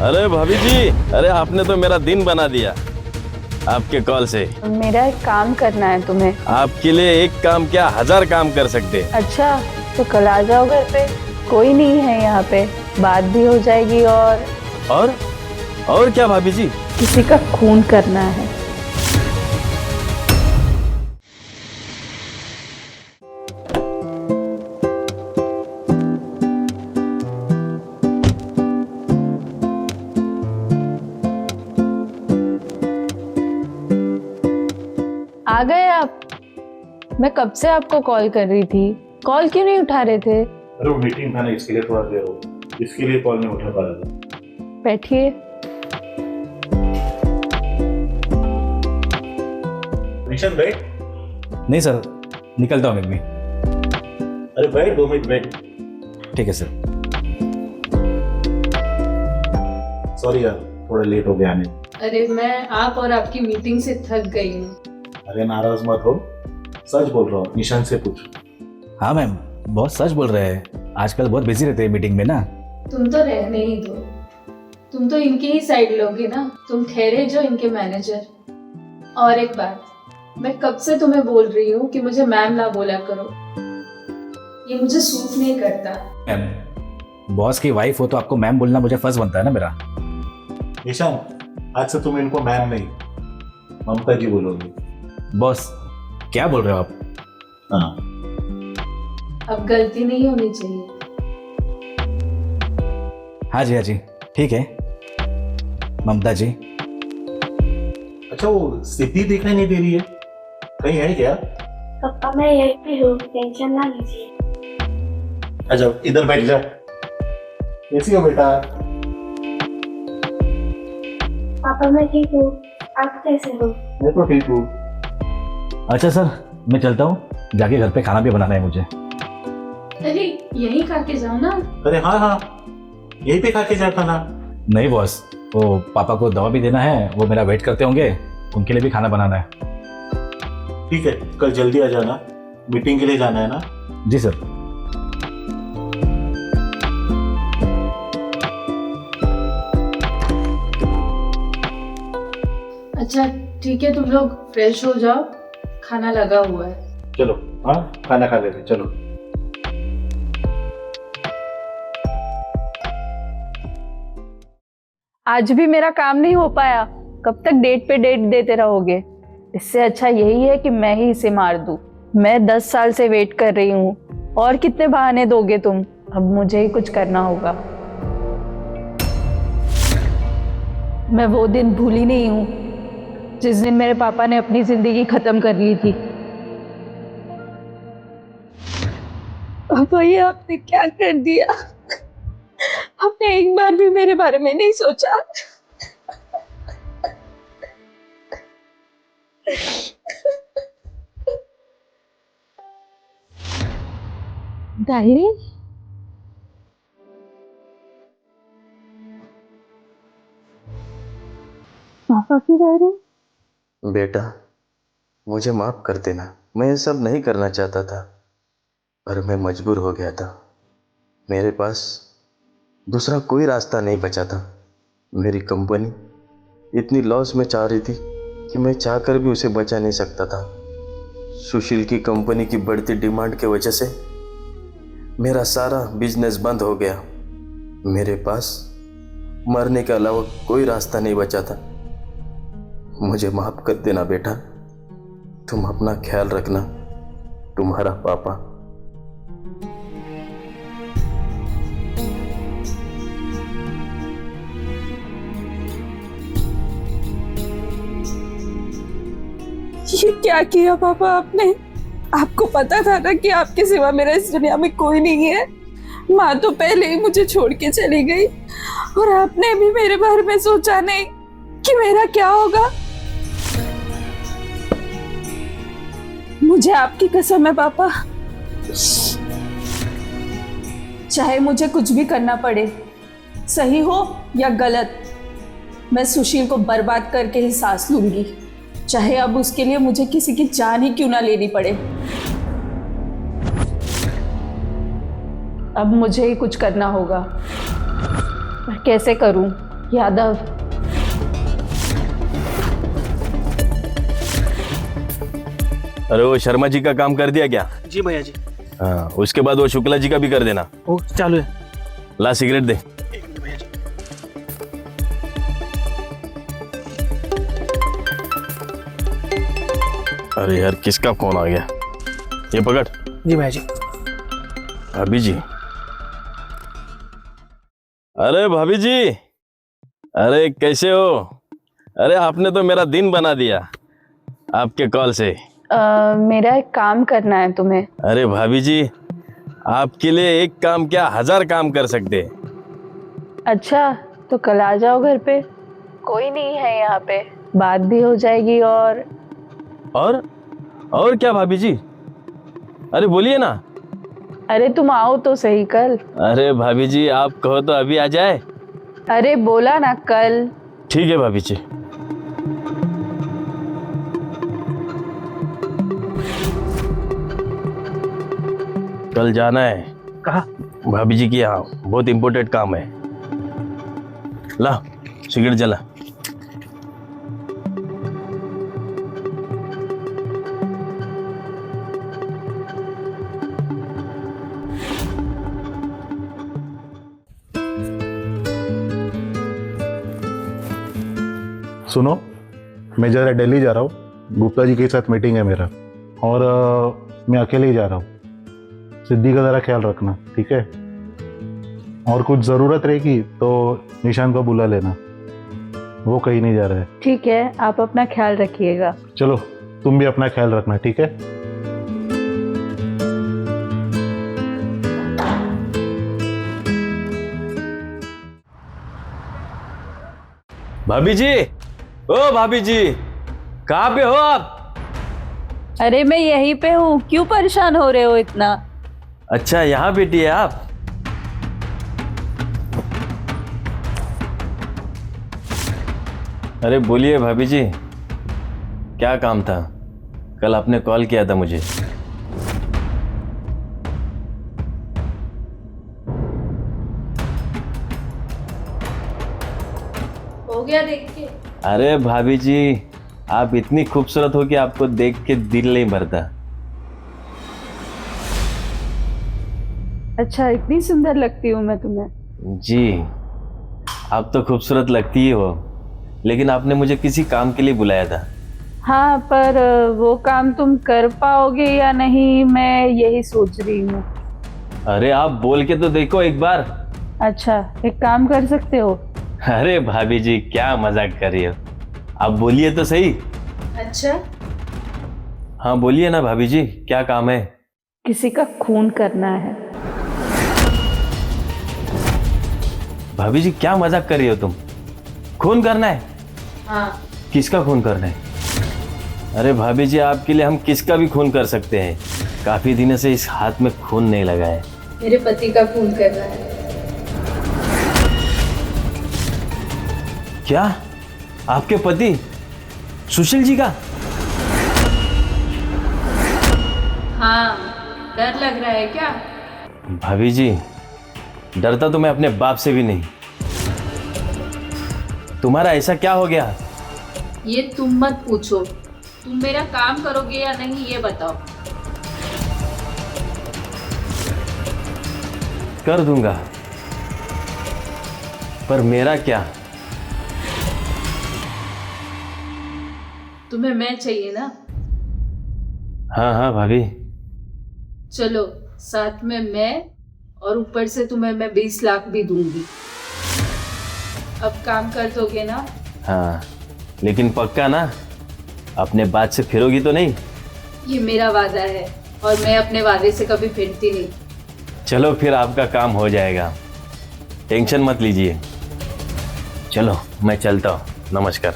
अरे भाभी जी, अरे आपने तो मेरा दिन बना दिया आपके कॉल से। मेरा एक काम करना है तुम्हें। आपके लिए एक काम क्या 1000 काम कर सकते। अच्छा, तो कल आ जाओ घर पे। कोई नहीं है यहाँ पे, बात भी हो जाएगी। और क्या भाभी जी? किसी का खून करना है। आ गए आप? मैं कब से आपको कॉल कर रही थी, कॉल क्यों नहीं उठा रहे थे? अरे वो मीटिंग था ना, इसके लिए थोड़ा देर हो, इसके लिए कॉल नहीं उठा पा रहा था। बैठिए। निशान बैठ। नहीं सर, निकलता हूँ मैं भी। अरे बैठ, 2 मिनट बैठ। ठीक है सर। सॉरी यार, थोड़ा लेट हो गया आने। अरे मैं आप और आपकी मीटिंग से थक गई हूँ। अरे नाराज मत हो, सच बोल रहा हूँ, निशान से पूछ। हाँ मैम, बहुत सच बोल रहे हैं, आजकल बहुत बिजी रहते हैं मीटिंग में ना। तुम तो रहने ही दो, तुम तो इनकी ही साइड लोगे ना, तुम ठहरे जो इनके मैनेजर। और एक बात, मैं कब से तुम्हें बोल रही हूँ कि मुझे मैम ना बोला करो, ये मुझे सूट नहीं करता। मैम, बॉस की वाइफ हो तो आपको मैम बोलना मुझे फर्ज बनता है ना मेरा। निशान, आज से तुम इनको मैम नहीं, ममता जी बोलोगे। बॉस, क्या बोल रहे हो आप? हाँ। अब गलती नहीं होनी चाहिए। हाँ जी, ठीक है ममता जी। अच्छा, वो स्थिति दिखाई नहीं दे रही है, कहीं है क्या? पापा मैं यहीं पे हूँ, टेंशन ना लीजिए। अच्छा इधर बैठ जा। कैसी हो बेटा? पापा मैं ठीक हूँ, आप कैसे हो? मैं तो ठीक हूँ। अच्छा सर, मैं चलता हूँ, जाके घर पे खाना भी बनाना है मुझे। अरे यहीं खा के जाओ ना। अरे हाँ हाँ, यहीं पे खा के जा खाना। नहीं बॉस, वो पापा को दवा भी देना है, वो मेरा वेट करते होंगे, उनके लिए भी खाना बनाना है। ठीक है, कल जल्दी आ जाना, मीटिंग के लिए जाना है ना। जी सर। अच्छा ठीक है, तुम लोग फ्रेश हो जाओ, खाना लगा हुआ है। चलो, हाँ खाना खा लेते, चलो। आज भी मेरा काम नहीं हो पाया, कब तक डेट पे डेट देते रहोगे? इससे अच्छा यही है कि मैं ही इसे मार दूं। मैं 10 साल से वेट कर रही हूँ, और कितने बहाने दोगे तुम? अब मुझे ही कुछ करना होगा। मैं वो दिन भूली नहीं हूँ जिस दिन मेरे पापा ने अपनी जिंदगी खत्म कर ली थी। पापा ये आपने क्या कर दिया? आपने एक बार भी मेरे बारे में नहीं सोचा। डायरी? पापा की डायरी? बेटा, मुझे माफ़ कर देना, मैं ये सब नहीं करना चाहता था, पर मैं मजबूर हो गया था। मेरे पास दूसरा कोई रास्ता नहीं बचा था। मेरी कंपनी इतनी लॉस में चाह रही थी कि मैं चाहकर भी उसे बचा नहीं सकता था। सुशील की कंपनी की बढ़ती डिमांड के वजह से मेरा सारा बिजनेस बंद हो गया। मेरे पास मरने के अलावा कोई रास्ता नहीं बचा था। मुझे माफ़ कर देना बेटा, तुम अपना ख्याल रखना। तुम्हारा पापा। ये क्या किया पापा आपने? आपको पता था ना कि आपके सिवा मेरा इस दुनिया में कोई नहीं है। माँ तो पहले ही मुझे छोड़ के चली गई, और आपने भी मेरे बारे में सोचा नहीं कि मेरा क्या होगा। मुझे आपकी कसम है पापा, चाहे मुझे कुछ भी करना पड़े, सही हो या गलत, मैं सुशील को बर्बाद करके ही सांस लूंगी, चाहे अब उसके लिए मुझे किसी की जान ही क्यों ना लेनी पड़े। अब मुझे ही कुछ करना होगा, पर कैसे करूं? यादव। अरे वो शर्मा जी का काम कर दिया क्या? जी भैया जी। हाँ, उसके बाद वो शुक्ला जी का भी कर देना। वो चालू है। ला सिगरेट दे। एक मिनट भैया जी। अरे यार, किसका फोन आ गया? ये पकड़। जी भैया जी। भाभी जी। अरे भाभी जी, अरे कैसे हो? अरे आपने तो मेरा दिन बना दिया आपके कॉल से। मेरा एक काम करना है तुम्हें। अरे भाभी जी, आपके लिए एक काम क्या 1000 काम कर सकते। अच्छा, तो कल आ जाओ घर पे। कोई नहीं है यहाँ पे, बात भी हो जाएगी। और क्या भाभी जी? अरे बोलिए ना। अरे तुम आओ तो सही कल। अरे भाभी जी, आप कहो तो अभी आ जाए। अरे बोला ना कल। ठीक है भाभी जी। कल जाना है। कहा? भाभी जी की यहाँ बहुत इम्पोर्टेंट काम है। ला सिगरेट जला। सुनो, मैं ज़रा दिल्ली जा रहा हूँ, गुप्ता जी के साथ मीटिंग है मेरा, और मैं अकेले ही जा रहा हूँ। सिद्धि का ज़रा ख्याल रखना, ठीक है? और कुछ ज़रूरत रहेगी तो निशान को बुला लेना, वो कहीं नहीं जा रहा है। ठीक है, आप अपना ख्याल रखिएगा। चलो, तुम भी अपना ख्याल रखना, ठीक है? भाभी जी, ओ भाभी जी, कहाँ पे हो आप? अरे मैं यहीं पे हूँ, क्यों परेशान हो रहे हो इतना? अच्छा, यहाँ बैठी है आप। अरे बोलिए भाभी जी, क्या काम था? कल आपने कॉल किया था मुझे। हो गया देख के। अरे भाभी जी, आप इतनी खूबसूरत हो कि आपको देख के दिल नहीं भरता। अच्छा, इतनी सुंदर लगती हूँ मैं तुम्हें? जी, आप तो खूबसूरत लगती ही हो, लेकिन आपने मुझे किसी काम के लिए बुलाया था। हाँ, पर वो काम तुम कर पाओगे या नहीं, मैं यही सोच रही हूँ। अरे आप बोल के तो देखो एक बार। अच्छा, एक काम कर सकते हो? अरे भाभी जी, क्या मजाक कर रही हो? आप बोलिए तो सही। अच्छा, हाँ बोलिए ना भाभी जी, क्या काम है? किसी का खून करना है। भाभी जी, क्या मजाक कर रही हो तुम? खून करना है? हाँ। किसका खून करना है? अरे भाभी जी, आपके लिए हम किसका भी खून कर सकते हैं। काफी दिनों से इस हाथ में खून नहीं लगा है। मेरे पति का खून करना है। क्या? आपके पति सुशील जी का? हाँ, डर लग रहा है क्या? भाभी जी, डरता तो मैं अपने बाप से भी नहीं। तुम्हारा ऐसा क्या हो गया? ये तुम मत पूछो। तुम मेरा काम करोगे या नहीं, ये बताओ। कर दूंगा, पर मेरा क्या? तुम्हें मैं चाहिए ना? हाँ हाँ भाभी। चलो, साथ में मैं, और ऊपर से तुम्हें मैं 20 लाख भी दूंगी। अब काम कर दोगे ना? हाँ, लेकिन पक्का ना? अपने बात से फिरोगी तो नहीं? ये मेरा वादा है, और मैं अपने वादे से कभी फिरती नहीं। चलो फिर, आपका काम हो जाएगा, टेंशन मत लीजिए। चलो मैं चलता हूँ, नमस्कार।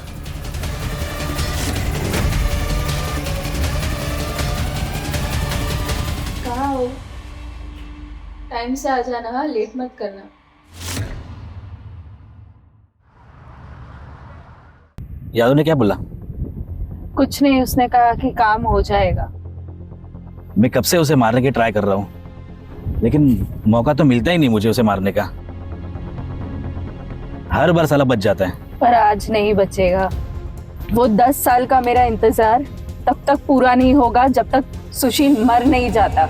कहाँ हो? टाइम से आ जाना, हाँ, लेट मत करना। यादव ने क्या बोला? कुछ नहीं, उसने कहा कि काम हो जाएगा। मैं कब से उसे मारने की ट्राई कर रहा हूँ, लेकिन मौका तो मिलता ही नहीं मुझे उसे मारने का। हर बार साला बच जाता है। पर आज नहीं बचेगा। वो 10 साल का मेरा इंतजार तब तक पूरा नहीं होगा जब तक सुशील मर नहीं जाता।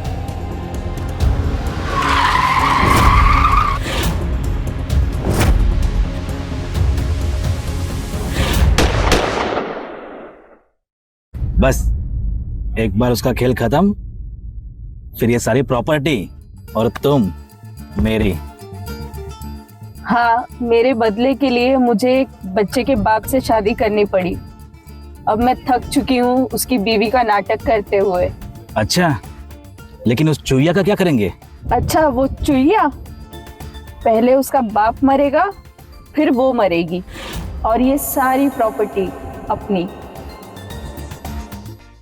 बस एक बार उसका खेल खत्म, फिर ये सारी प्रॉपर्टी और तुम मेरी। हाँ, मेरे बदले के लिए मुझे एक बच्चे के बाप से शादी करनी पड़ी। अब मैं थक चुकी हूँ उसकी बीवी का नाटक करते हुए। अच्छा, लेकिन उस चुईया का क्या करेंगे? अच्छा, वो चुईया? पहले उसका बाप मरेगा, फिर वो मरेगी, और ये सारी प्रॉपर्टी अपनी।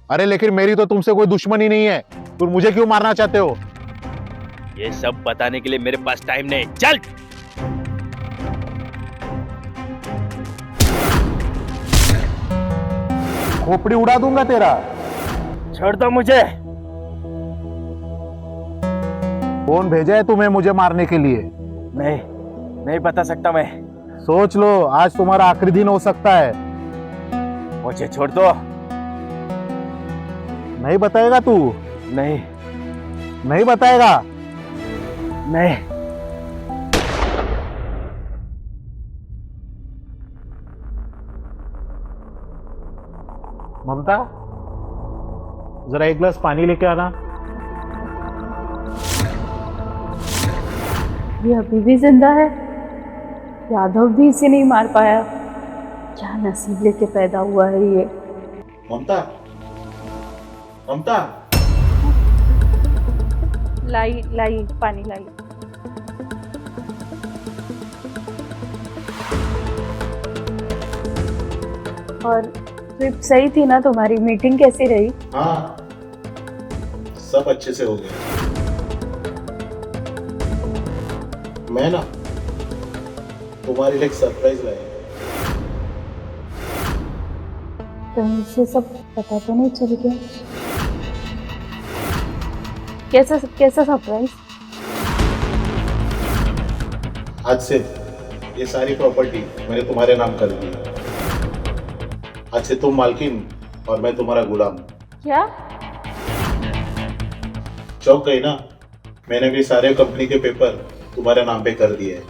अरे लेकिन मेरी तो तुमसे कोई दुश्मनी नहीं है, तुम मुझे क्यों मारना चाहते हो? ये सब बताने के लिए मेरे पास टाइम नहीं। चल। खोपड़ी उड़ा दूंगा तेरा। छोड़ दो मुझे। कौन भेजा है तुम्हें मुझे मारने के लिए? नहीं बता सकता मैं। सोच लो, आज तुम्हारा आखिरी दिन हो सकता है। मुझे छोड़ दो। नहीं बताएगा तू? नहीं बताएगा? नहीं। ममता, जरा एक गिलास पानी लेके आना। ये अभी भी जिंदा है। यादव भी इसे नहीं मार पाया। क्या नसीब लेके पैदा हुआ है ये। ममता, ममता। लाई पानी लाई। और ट्रिप सही थी ना तुम्हारी? मीटिंग कैसी रही? हाँ, सब अच्छे से हो गया। मैं ना तुम्हारे लिए एक सरप्राइज लाया। तुम्हें से सब पता तो नहीं चल गया? कैसा सरप्राइज? आज से ये सारी प्रॉपर्टी मैंने तुम्हारे नाम कर दी। आज से तुम मालकिन और मैं तुम्हारा गुलाम। क्या? चौंक गई ना? मैंने भी सारे कंपनी के पेपर तुम्हारे नाम पे कर दिए हैं।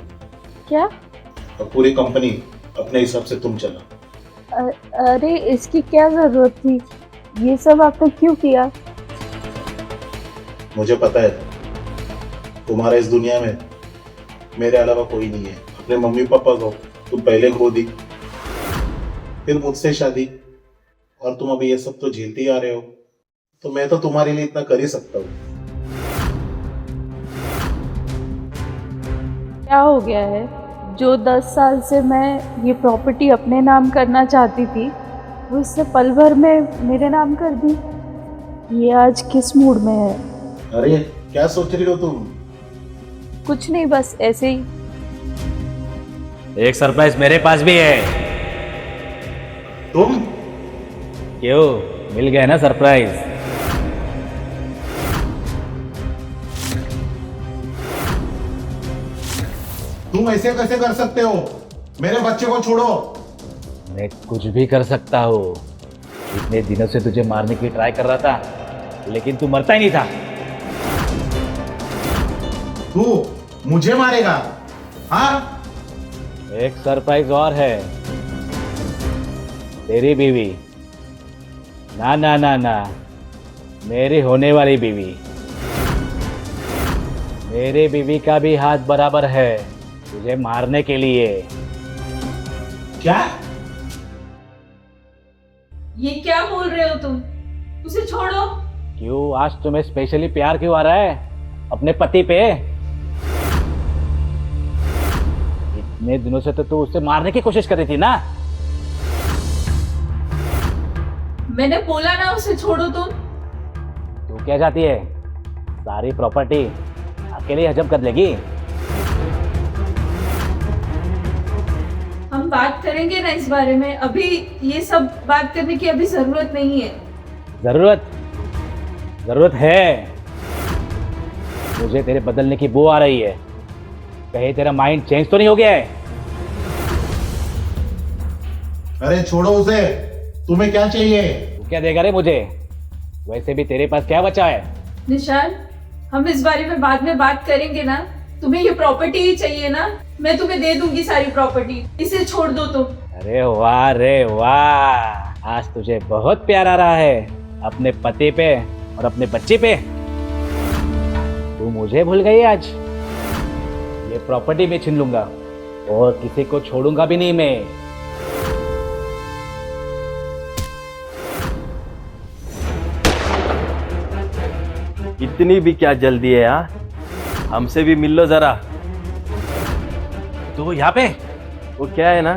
क्या? और पूरी कंपनी अपने हिसाब से तुम चला। अरे इसकी क्या जरूरत थी? ये सब आपने क्यों किया? मुझे पता है तुम्हारा इस दुनिया में मेरे अलावा कोई नहीं है। अपने मम्मी पापा को तुम पहले खो दी, फिर मुझसे शादी, और तुम अभी ये सब तो झेलते ही आ रहे हो। तो मैं तो तुम्हारे लिए इतना कर ही सकता हूँ। क्या हो गया है? जो 10 साल से मैं ये प्रॉपर्टी अपने नाम करना चाहती थी, वो इससे पल भर में मेरे नाम कर दी। ये आज किस मूड में है? अरे क्या सोच रही हो तुम? कुछ नहीं, बस ऐसे ही। एक सरप्राइज मेरे पास भी है। तुम? क्यों, मिल गया ना सरप्राइज? तुम ऐसे कैसे कर सकते हो? मेरे बच्चे को छोड़ो। मैं कुछ भी कर सकता हूँ। इतने दिनों से तुझे मारने की ट्राई कर रहा था, लेकिन तू मरता ही नहीं था। तू मुझे मारेगा? हाँ? एक सरप्राइज और है। तेरी बीवी, ना ना ना ना, मेरी होने वाली बीवी। मेरी बीवी का भी हाथ बराबर है तुझे मारने के लिए। क्या? ये क्या बोल रहे हो तुम? उसे छोड़ो। क्यों, आज तुम्हें स्पेशली प्यार क्यों आ रहा है अपने पति पे? इतने दिनों से तो तू उससे मारने की कोशिश कर रही थी ना। मैंने बोला ना उसे छोड़ो तुम। तू क्या चाहती है? सारी प्रॉपर्टी अकेले हजम कर लेगी? हम बात करेंगे ना इस बारे में। अभी ये सब बात करने की अभी जरूरत नहीं है। जरूरत है। मुझे तेरे बदलने की बू आ रही है। कहीं तेरा माइंड चेंज तो नहीं हो गया है? अरे छोड़ो उसे, तुम्हें क्या चाहिए? तू क्या देगा रे मुझे? वैसे भी तेरे पास क्या बचा है? निशान, हम इस बारे में बाद में बात करेंगे ना। तुम्हें ये प्रॉपर्टी ही चाहिए ना, मैं तुम्हें दे दूंगी सारी प्रॉपर्टी, इसे छोड़ दो तुम। अरे वाह रे वाह, आज तुझे बहुत प्यार आ रहा है अपने पति पे और अपने बच्चे पे। तू मुझे भूल गई आज? ये प्रॉपर्टी भी छीन लूंगा और किसी को छोड़ूंगा भी नहीं मैं। इतनी भी क्या जल्दी है यार, हमसे भी मिल लो जरा। तू यहाँ पे? वो क्या है ना,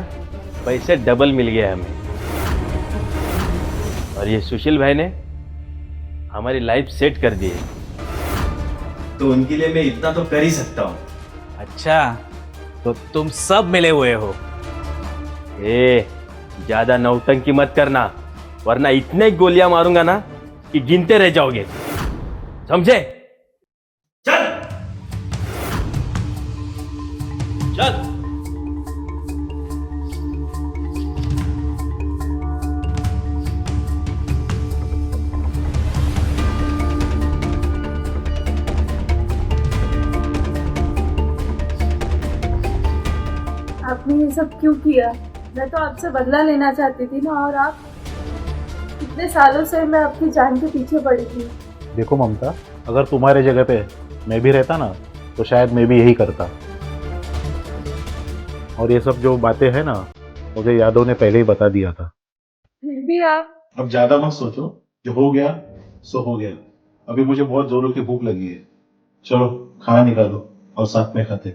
पैसे डबल मिल गए हमें, और ये सुशील भाई ने हमारी लाइफ सेट कर दी है, तो उनके लिए मैं इतना तो कर ही सकता हूँ। अच्छा, तो तुम सब मिले हुए हो? ए, ज्यादा नौटंकी मत करना, वरना इतने गोलियां मारूंगा ना कि गिनते रह जाओगे, समझे? चल चल। आपने ये सब क्यों किया? मैं तो आपसे बदला लेना चाहती थी ना, और आप इतने सालों से मैं आपकी जान के पीछे पड़ी थी। देखो ममता, अगर तुम्हारे जगह पे मैं भी रहता ना, तो शायद मैं भी यही करता। और ये सब जो बातें हैं ना, मुझे यादव ने पहले ही बता दिया था। फिर भी आप। अब ज्यादा मत सोचो, जो हो गया सो हो गया। अभी मुझे बहुत जोरों की भूख लगी है, चलो खाना निकालो और साथ में खाते।